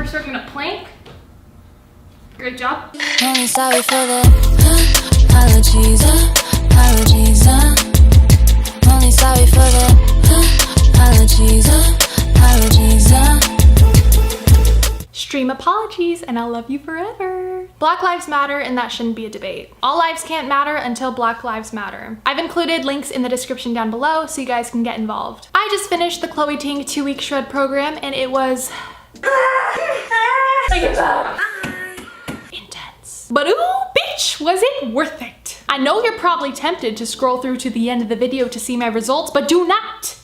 First we're gonna plank. Great job. Only sorry for the apologies, apologies, only sorry for the apologies, apologies, Stream apologies and I'll love you forever. Black lives matter and that shouldn't be a debate. All lives can't matter until Black lives matter. I've included links in the description down below so you guys can get involved. I just finished the Chloe Ting 2-week shred program and it was intense. But ooh, bitch, was it worth it? I know you're probably tempted to scroll through to the end of the video to see my results, but do not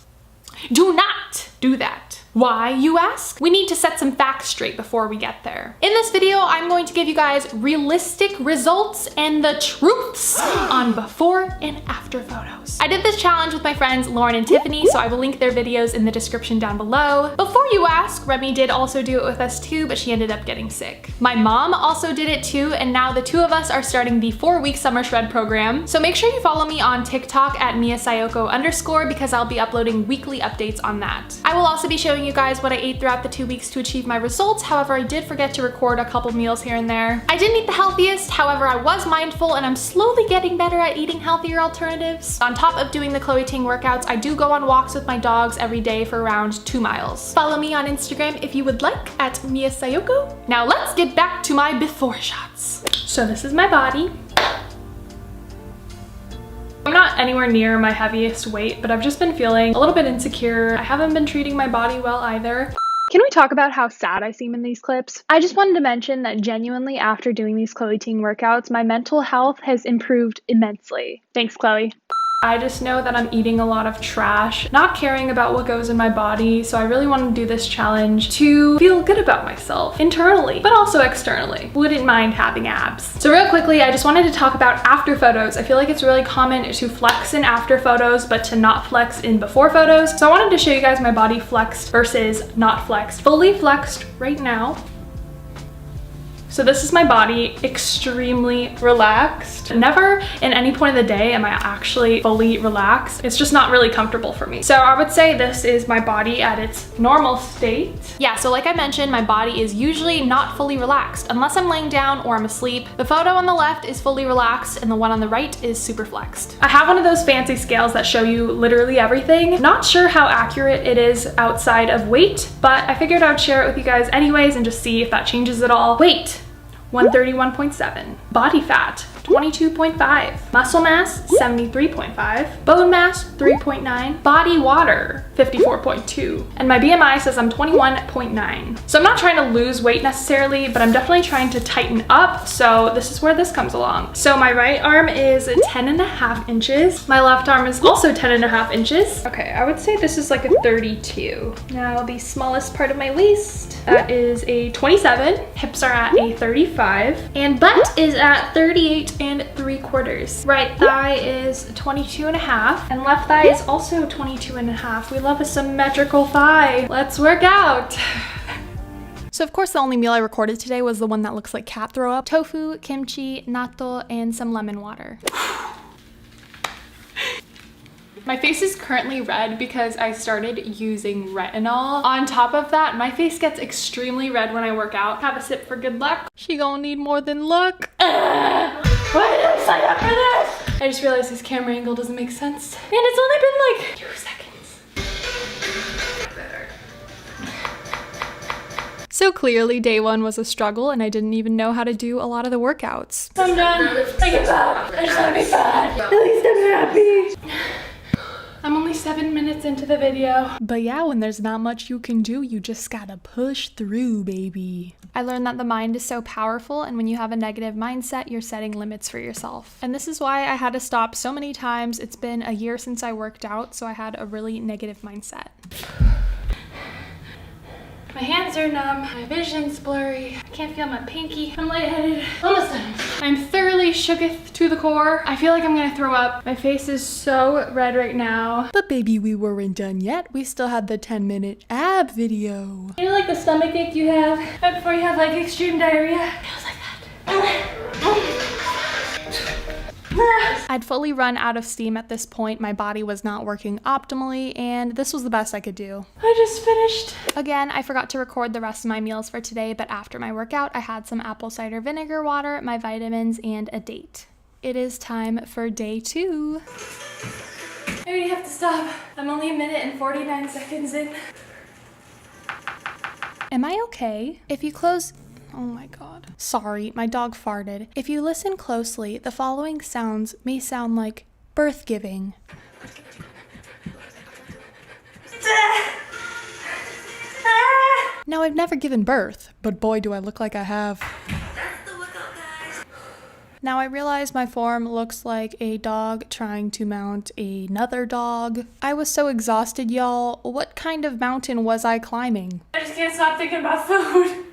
do that. Why, you ask? We need to set some facts straight before we get there. In this video, I'm going to give you guys realistic results and the truths on before and after photos. I did this challenge with my friends Lauren and Tiffany, so I will link their videos in the description down below. Before you ask, Remy did also do it with us too, but she ended up getting sick. My mom also did it too, and now the two of us are starting the 4-week summer shred program. So make sure you follow me on TikTok at @MiaSayoko_ because I'll be uploading weekly updates on that. I will also be showing you guys what I ate throughout the 2 weeks to achieve my results. However, I did forget to record a couple meals here and there. I didn't eat the healthiest, however, I was mindful and I'm slowly getting better at eating healthier alternatives. On top of doing the Chloe Ting workouts, I do go on walks with my dogs every day for around 2 miles. Follow me on Instagram if you would like at @MiaSayoko. Now let's get back to my before shots. So this is my body. I'm not anywhere near my heaviest weight, but I've just been feeling a little bit insecure. I haven't been treating my body well either. Can we talk about how sad I seem in these clips? I just wanted to mention that genuinely after doing these Chloe Ting workouts, my mental health has improved immensely. Thanks, Chloe. I just know that I'm eating a lot of trash, not caring about what goes in my body, so I really want to do this challenge to feel good about myself internally, but also externally. Wouldn't mind having abs. So real quickly, I just wanted to talk about after photos. I feel like it's really common to flex in after photos, but to not flex in before photos. So I wanted to show you guys my body flexed versus not flexed. Fully flexed right now. So this is my body, extremely relaxed. Never in any point of the day am I actually fully relaxed. It's just not really comfortable for me. So I would say this is my body at its normal state. Yeah, so like I mentioned, my body is usually not fully relaxed unless I'm laying down or I'm asleep. The photo on the left is fully relaxed and the one on the right is super flexed. I have one of those fancy scales that show you literally everything. Not sure how accurate it is outside of weight, but I figured I would share it with you guys anyways and just see if that changes at all. Weight. 131.7. Body fat, 22.5. Muscle mass, 73.5. Bone mass, 3.9. Body water, 54.2. And my BMI says I'm 21.9. So I'm not trying to lose weight necessarily, but I'm definitely trying to tighten up. So this is where this comes along. So my right arm is 10.5 inches. My left arm is also 10.5 inches. Okay, I would say this is like a 32. Now the smallest part of my waist, that is a 27. Hips are at a 35. And butt is at 38.75. Right thigh is 22.5 and left thigh is also 22.5. We love a symmetrical thigh. Let's work out. So of course the only meal I recorded today was the one that looks like cat throw up. Tofu, kimchi, natto, and some lemon water. My face is currently red because I started using retinol. On top of that, my face gets extremely red when I work out. Have a sip for good luck. She gonna need more than luck. Why did I sign up for this? I just realized this camera angle doesn't make sense. And it's only been like 2 seconds. Better. So clearly day one was a struggle and I didn't even know how to do a lot of the workouts. I'm done. I give up. I just wanna be fat. At least I'm happy. I'm only 7 minutes into the video. But yeah, when there's not much you can do, you just gotta push through, baby. I learned that the mind is so powerful, and when you have a negative mindset, you're setting limits for yourself. And this is why I had to stop so many times. It's been a year since I worked out, so I had a really negative mindset. My hands are numb, my vision's blurry, I can't feel my pinky, I'm lightheaded. Almost done. I'm thoroughly shooketh to the core. I feel like I'm gonna throw up. My face is so red right now. But baby, we weren't done yet. We still had the 10-minute ab video. You know like the stomach ache you have right before you have like extreme diarrhea? It feels like that. I'd fully run out of steam at this point. My body was not working optimally, and this was the best I could do. I just finished. Again, I forgot to record the rest of my meals for today, but after my workout, I had some apple cider vinegar water, my vitamins, and a date. It is time for day 2. I already have to stop. I'm only 1 minute and 49 seconds in. Am I okay? If you close... Oh my god. Sorry, my dog farted. If you listen closely, the following sounds may sound like birth giving. Now, I've never given birth, but boy do I look like I have. Now I realize my form looks like a dog trying to mount another dog. I was so exhausted, y'all. What kind of mountain was I climbing? I just can't stop thinking about food.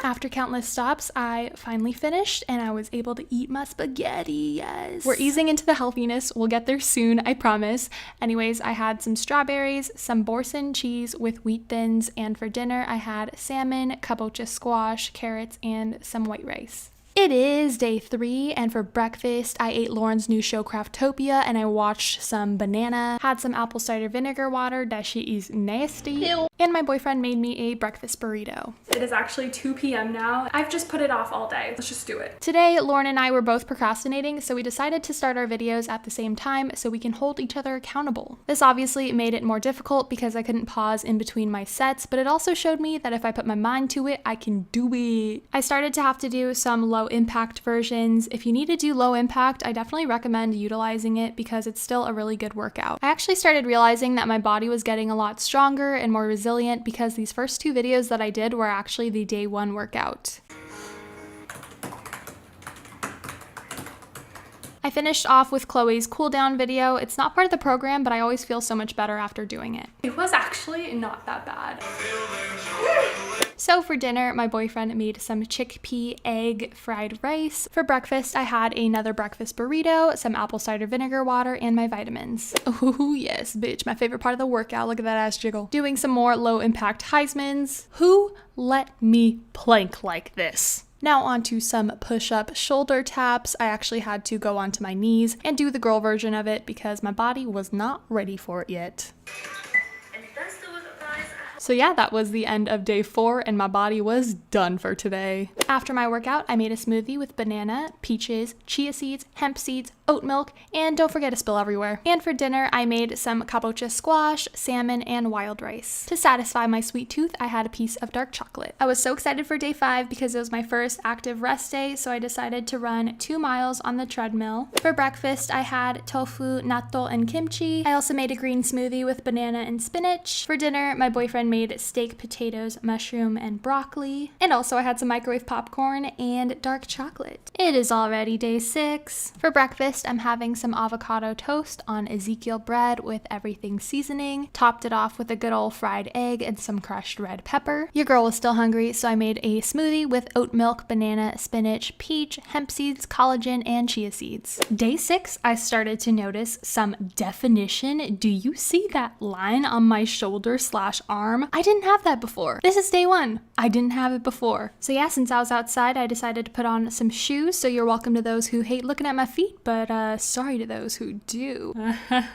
After countless stops, I finally finished and I was able to eat my spaghetti, yes. We're easing into the healthiness. We'll get there soon, I promise. Anyways, I had some strawberries, some boursin cheese with wheat thins, and for dinner I had salmon, kabocha squash, carrots, and some white rice. It is day 3, and for breakfast, I ate Lauren's new show Craftopia, and I watched some banana, had some apple cider vinegar water, that shit is nasty, ew. And my boyfriend made me a breakfast burrito. It is actually 2 p.m. now. I've just put it off all day. Let's just do it. Today, Lauren and I were both procrastinating, so we decided to start our videos at the same time so we can hold each other accountable. This obviously made it more difficult because I couldn't pause in between my sets, but it also showed me that if I put my mind to it, I can do it. I started to have to do some low impact versions. If you need to do low impact, I definitely recommend utilizing it because it's still a really good workout. I actually started realizing that my body was getting a lot stronger and more resilient because these first 2 videos that I did were actually the day 1 workout. I finished off with Chloe's cool down video. It's not part of the program, but I always feel so much better after doing it. It was actually not that bad. So for dinner, my boyfriend made some chickpea egg fried rice. For breakfast, I had another breakfast burrito, some apple cider vinegar water, and my vitamins. Oh yes, bitch, my favorite part of the workout. Look at that ass jiggle. Doing some more low impact Heismans. Who let me plank like this? Now onto some push-up shoulder taps. I actually had to go onto my knees and do the girl version of it because my body was not ready for it yet. So yeah, that was the end of day 4 and my body was done for today. After my workout, I made a smoothie with banana, peaches, chia seeds, hemp seeds, oat milk, and don't forget to spill everywhere. And for dinner, I made some kabocha squash, salmon, and wild rice. To satisfy my sweet tooth, I had a piece of dark chocolate. I was so excited for day 5 because it was my first active rest day, so I decided to run 2 miles on the treadmill. For breakfast, I had tofu, natto, and kimchi. I also made a green smoothie with banana and spinach. For dinner, my boyfriend made steak, potatoes, mushroom, and broccoli. And also I had some microwave popcorn and dark chocolate. It is already day 6. For breakfast, I'm having some avocado toast on Ezekiel bread with everything seasoning. Topped it off with a good old fried egg and some crushed red pepper. Your girl was still hungry, so I made a smoothie with oat milk, banana, spinach, peach, hemp seeds, collagen, and chia seeds. Day 6, I started to notice some definition. Do you see that line on my shoulder/arm? I didn't have that before. This is day 1. I didn't have it before. So yeah, since I was outside, I decided to put on some shoes, so you're welcome to those who hate looking at my feet, but sorry to those who do.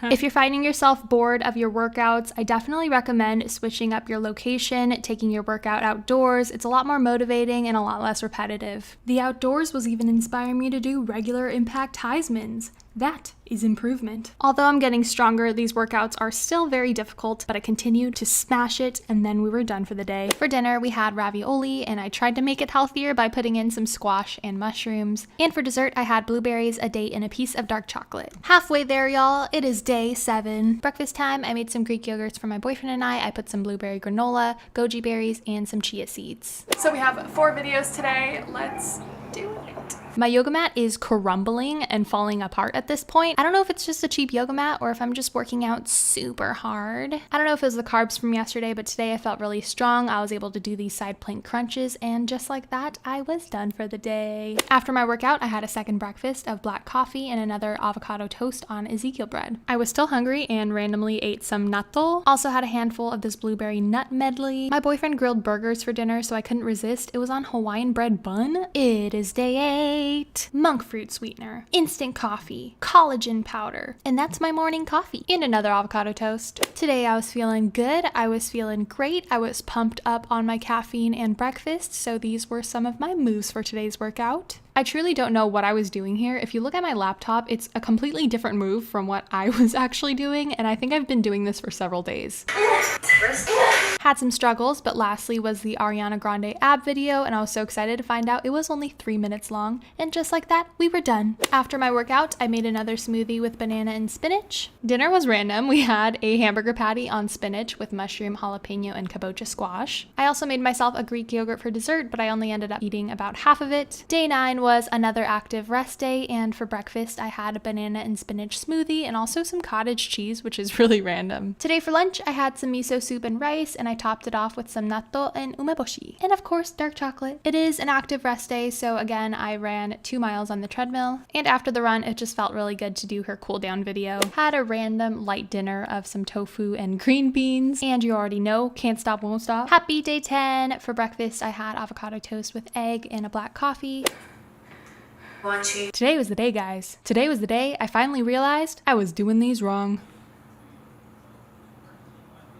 If you're finding yourself bored of your workouts, I definitely recommend switching up your location, taking your workout outdoors. It's a lot more motivating and a lot less repetitive. The outdoors was even inspiring me to do regular impact Heismans. That is improvement. Although I'm getting stronger, these workouts are still very difficult, but I continued to smash it, and then we were done for the day. For dinner, we had ravioli, and I tried to make it healthier by putting in some squash and mushrooms. And for dessert, I had blueberries, a date, and a piece of dark chocolate. Halfway there, y'all. It is day 7. Breakfast time, I made some Greek yogurts for my boyfriend and I put some blueberry granola, goji berries, and some chia seeds. So we have 4 videos today. Let's do it. My yoga mat is crumbling and falling apart at this point. I don't know if it's just a cheap yoga mat or if I'm just working out super hard. I don't know if it was the carbs from yesterday, but today I felt really strong. I was able to do these side plank crunches, and just like that, I was done for the day. After my workout, I had a second breakfast of black coffee and another avocado toast on Ezekiel bread. I was still hungry and randomly ate some natto. Also had a handful of this blueberry nut medley. My boyfriend grilled burgers for dinner, so I couldn't resist. It was on Hawaiian bread bun. It is day 8. Monk fruit sweetener, instant coffee, collagen powder, and that's my morning coffee. And another avocado toast. Today I was feeling good. I was feeling great. I was pumped up on my caffeine and breakfast, so these were some of my moves for today's workout. I truly don't know what I was doing here. If you look at my laptop, it's a completely different move from what I was actually doing, and I think I've been doing this for several days. Had some struggles, but lastly was the Ariana Grande ab video, and I was so excited to find out it was only 3 minutes long, and just like that, we were done. After my workout, I made another smoothie with banana and spinach. Dinner was random. We had a hamburger patty on spinach with mushroom, jalapeno, and kabocha squash. I also made myself a Greek yogurt for dessert, but I only ended up eating about half of it. Day 9 was another active rest day, and for breakfast I had a banana and spinach smoothie and also some cottage cheese, which is really random. Today for lunch I had some miso soup and rice, and I topped it off with some natto and umeboshi, and of course dark chocolate. It is an active rest day, so again I ran 2 miles on the treadmill, and after the run it just felt really good to do her cool down video. Had a random light dinner of some tofu and green beans, and you already know, can't stop won't stop. Happy day 10. For breakfast I had avocado toast with egg and a black coffee. Today was the day, guys. Today was the day I finally realized I was doing these wrong.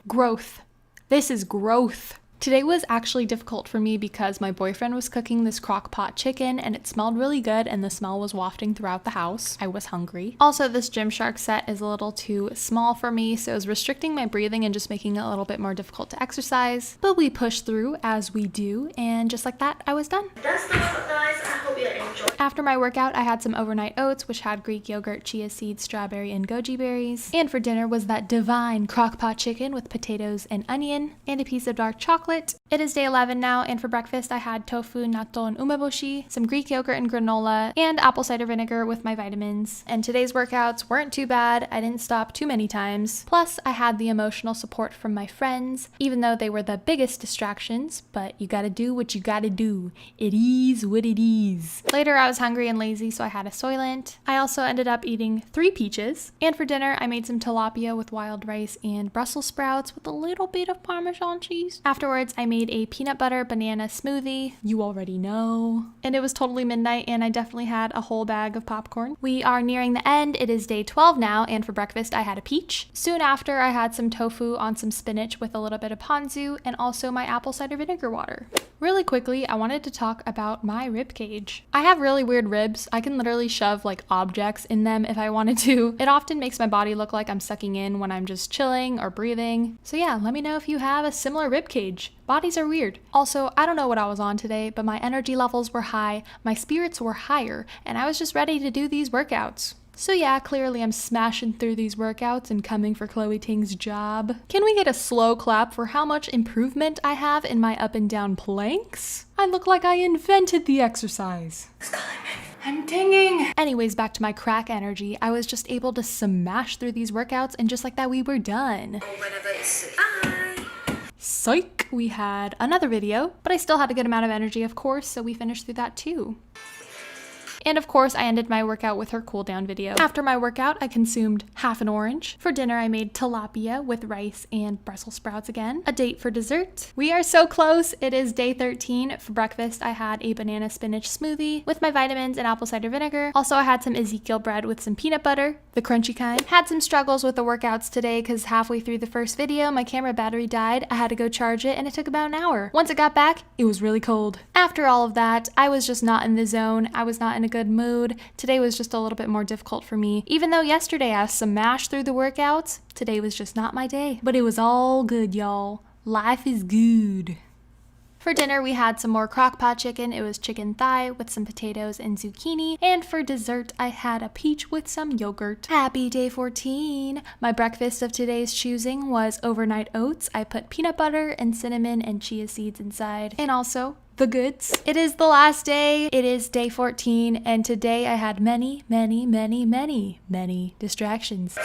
Growth. This is growth. Today was actually difficult for me because my boyfriend was cooking this crock pot chicken and it smelled really good and the smell was wafting throughout the house. I was hungry. Also, this Gymshark set is a little too small for me, so it was restricting my breathing and just making it a little bit more difficult to exercise. But we pushed through as we do, and just like that, I was done. That's the one, guys. I hope you enjoy. After my workout, I had some overnight oats, which had Greek yogurt, chia seeds, strawberry, and goji berries. And for dinner was that divine crock pot chicken with potatoes and onion, and a piece of dark chocolate. It is day 11 now, and for breakfast I had tofu, natto, and umeboshi, some Greek yogurt and granola, and apple cider vinegar with my vitamins. And today's workouts weren't too bad. I didn't stop too many times. Plus, I had the emotional support from my friends, even though they were the biggest distractions, but you gotta do what you gotta do. It is what it is. Later, I was hungry and lazy, so I had a Soylent. I also ended up eating 3 peaches, and for dinner, I made some tilapia with wild rice and Brussels sprouts with a little bit of Parmesan cheese. Afterwards, I made a peanut butter banana smoothie. You already know. And it was totally midnight, and I definitely had a whole bag of popcorn. We are nearing the end. It is day 12 now, and for breakfast, I had a peach. Soon after, I had some tofu on some spinach with a little bit of ponzu, and also my apple cider vinegar water. Really quickly, I wanted to talk about my rib cage. I have really weird ribs. I can literally shove like objects in them if I wanted to. It often makes my body look like I'm sucking in when I'm just chilling or breathing. So yeah, let me know if you have a similar rib cage. Bodies are weird. Also, I don't know what I was on today, but my energy levels were high, my spirits were higher, and I was just ready to do these workouts. So yeah, clearly I'm smashing through these workouts and coming for Chloe Ting's job. Can we get a slow clap for how much improvement I have in my up and down planks? I look like I invented the exercise. I'm tinging. Anyways, back to my crack energy. I was just able to smash through these workouts, and just like that, we were done. Whenever it's Psych! We had another video, but I still had a good amount of energy, of course, so we finished through that too. And of course, I ended my workout with her cool down video. After my workout, I consumed half an orange. For dinner, I made tilapia with rice and Brussels sprouts again. A date for dessert. We are so close. It is day 13. For breakfast, I had a banana spinach smoothie with my vitamins and apple cider vinegar. Also, I had some Ezekiel bread with some peanut butter, the crunchy kind. Had some struggles with the workouts today because halfway through the first video, my camera battery died. I had to go charge it, and it took about an hour. Once it got back, it was really cold. After all of that, I was just not in the zone. I was not in a good mood. Today was just a little bit more difficult for me. Even though yesterday I smashed through the workouts, today was just not my day. But it was all good, y'all. Life is good. For dinner, we had some more crock pot chicken. It was chicken thigh with some potatoes and zucchini. And for dessert, I had a peach with some yogurt. Happy day 14. My breakfast of today's choosing was overnight oats. I put peanut butter and cinnamon and chia seeds inside. And also, the goods. It is the last day. It is day 14, and today I had many distractions.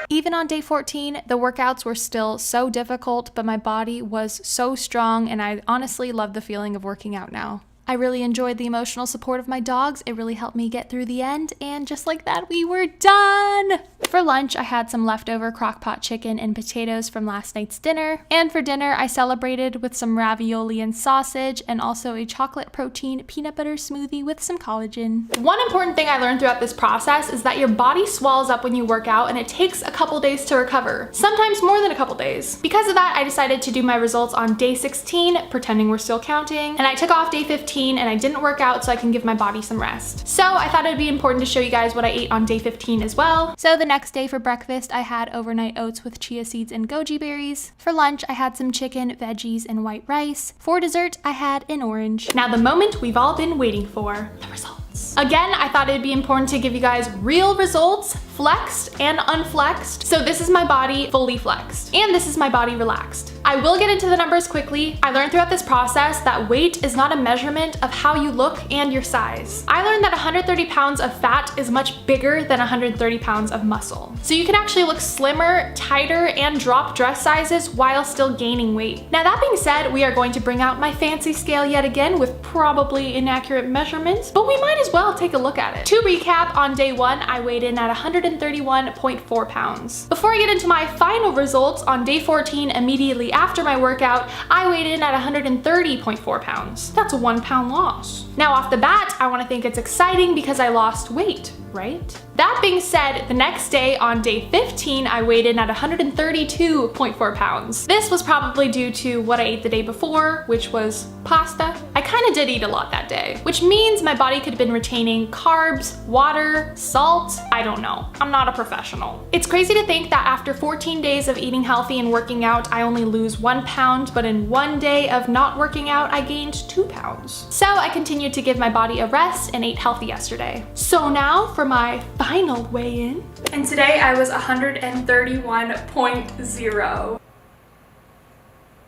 Even on day 14, the workouts were still so difficult, but my body was so strong, and I honestly love the feeling of working out now. I really enjoyed the emotional support of my dogs. It really helped me get through the end, and just like that, we were done! For lunch, I had some leftover crock-pot chicken and potatoes from last night's dinner. And for dinner, I celebrated with some ravioli and sausage, and also a chocolate protein peanut butter smoothie with some collagen. One important thing I learned throughout this process is that your body swells up when you work out, and it takes a couple days to recover. Sometimes more than a couple days. Because of that, I decided to do my results on day 16, pretending we're still counting, and I took off day 15 and I didn't work out so I can give my body some rest. So I thought it'd be important to show you guys what I ate on day 15 as well. So the next day for breakfast, I had overnight oats with chia seeds and goji berries. For lunch, I had some chicken, veggies, and white rice. For dessert, I had an orange. Now the moment we've all been waiting for, the results. Again, I thought it'd be important to give you guys real results, flexed and unflexed. So this is my body fully flexed, and this is my body relaxed. I will get into the numbers quickly. I learned throughout this process that weight is not a measurement of how you look and your size. I learned that 130 pounds of fat is much bigger than 130 pounds of muscle. So you can actually look slimmer, tighter, and drop dress sizes while still gaining weight. Now that being said, we are going to bring out my fancy scale yet again with probably inaccurate measurements, but we might as well take a look at it. To recap, on day 1, I weighed in at 131.4 pounds. Before I get into my final results, on day 14, immediately after my workout, I weighed in at 130.4 pounds. That's a 1 pound loss. Now off the bat, I want to think it's exciting because I lost weight, right? That being said, the next day on day 15, I weighed in at 132.4 pounds. This was probably due to what I ate the day before, which was pasta. I kind of did eat a lot that day, which means my body could have been retaining carbs, water, salt. I don't know. I'm not a professional. It's crazy to think that after 14 days of eating healthy and working out, I only lose 1 pound, but in 1 day of not working out, I gained 2 pounds. So I continued to give my body a rest and ate healthy yesterday. So now for my final weigh-in. And today I was 131.0.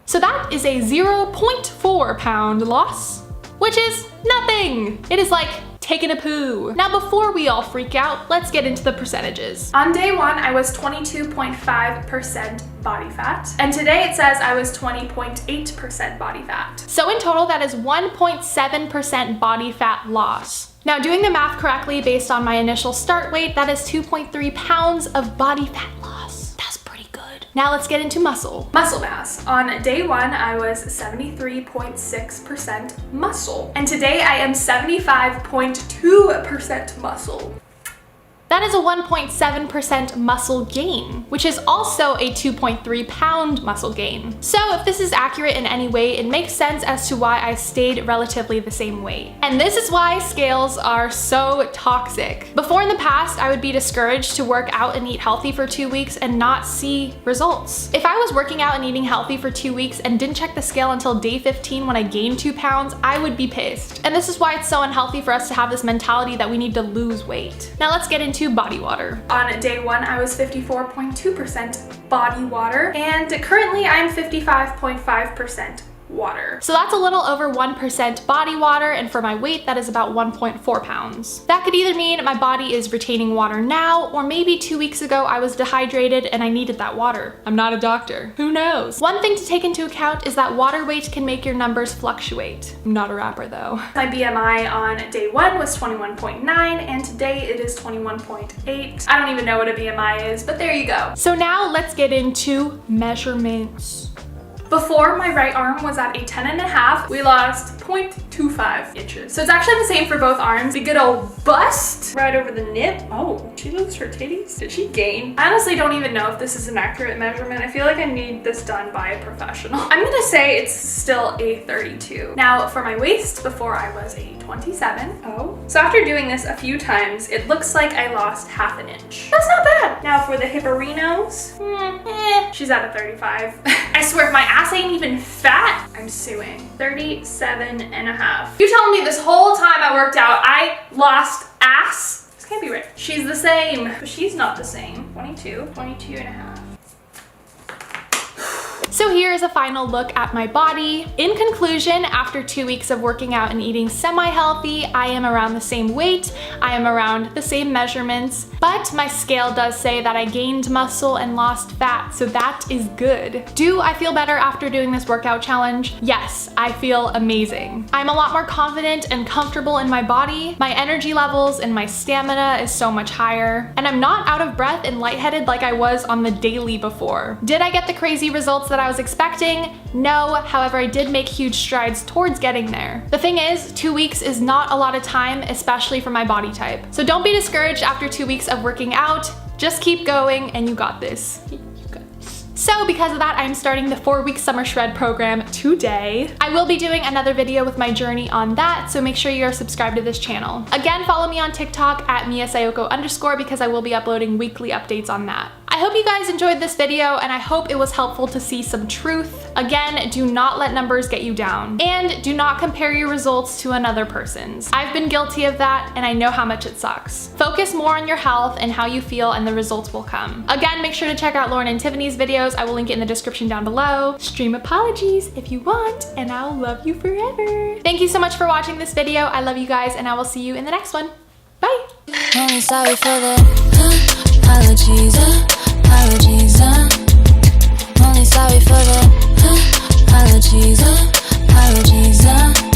So that is a 0.4 pound loss, which is nothing. It is like taking a poo. Now before we all freak out, let's get into the percentages. On day 1, I was 22.5% body fat, and today it says I was 20.8% body fat. So in total, that is 1.7% body fat loss. Now doing the math correctly based on my initial start weight, that is 2.3 pounds of body fat loss. That's pretty good. Now let's get into muscle. Muscle mass. On day 1, I was 73.6% muscle, and today I am 75.2% muscle. That is a 1.7% muscle gain, which is also a 2.3 pound muscle gain. So if this is accurate in any way, it makes sense as to why I stayed relatively the same weight. And this is why scales are so toxic. Before in the past, I would be discouraged to work out and eat healthy for 2 weeks and not see results. If I was working out and eating healthy for 2 weeks and didn't check the scale until day 15 when I gained 2 pounds, I would be pissed. And this is why it's so unhealthy for us to have this mentality that we need to lose weight. Now let's get into body water. On day 1, I was 54.2% body water, and currently I'm 55.5% water. So that's a little over 1% body water, and for my weight, that is about 1.4 pounds. That could either mean my body is retaining water now, or maybe 2 weeks ago I was dehydrated and I needed that water. I'm not a doctor. Who knows? One thing to take into account is that water weight can make your numbers fluctuate. I'm not a rapper though. My BMI on day 1 was 21.9, and today it is 21.8. I don't even know what a BMI is, but there you go. So now let's get into measurements. Before, my right arm was at a 10.5. We lost 0.25 inches. So it's actually the same for both arms. The good old bust right over the nip. Oh, she lose her titties? Did she gain? I honestly don't even know if this is an accurate measurement. I feel like I need this done by a professional. I'm gonna say it's still a 32. Now for my waist, before I was a 27. Oh. So after doing this a few times, it looks like I lost half an inch. That's not bad. Now for the hipparinos, she's at a 35. I swear, my ass ain't even fat. I'm suing. 37.5. You telling me this whole time I worked out, I lost ass? This can't be right. She's the same, but she's not the same. 22.5. So here is a final look at my body. In conclusion, after 2 weeks of working out and eating semi-healthy, I am around the same weight, I am around the same measurements, but my scale does say that I gained muscle and lost fat, so that is good. Do I feel better after doing this workout challenge? Yes, I feel amazing. I'm a lot more confident and comfortable in my body. My energy levels and my stamina is so much higher, and I'm not out of breath and lightheaded like I was on the daily before. Did I get the crazy results that I was expecting? No, however, I did make huge strides towards getting there. The thing is, 2 weeks is not a lot of time, especially for my body type. So don't be discouraged after 2 weeks of working out. Just keep going and you got this. So because of that, I'm starting the 4-week summer shred program today. I will be doing another video with my journey on that, so make sure you are subscribed to this channel. Again, follow me on TikTok at @miasayoko_ because I will be uploading weekly updates on that. I hope you guys enjoyed this video and I hope it was helpful to see some truth. Again, do not let numbers get you down. And do not compare your results to another person's. I've been guilty of that and I know how much it sucks. Focus more on your health and how you feel and the results will come. Again, make sure to check out Lauren and Tiffany's videos. I will link it in the description down below. Stream apologies if you want and I'll love you forever. Thank you so much for watching this video. I love you guys and I will see you in the next one. Bye! Only sorry for the apologies, apologies, Only sorry for the apologies, apologies,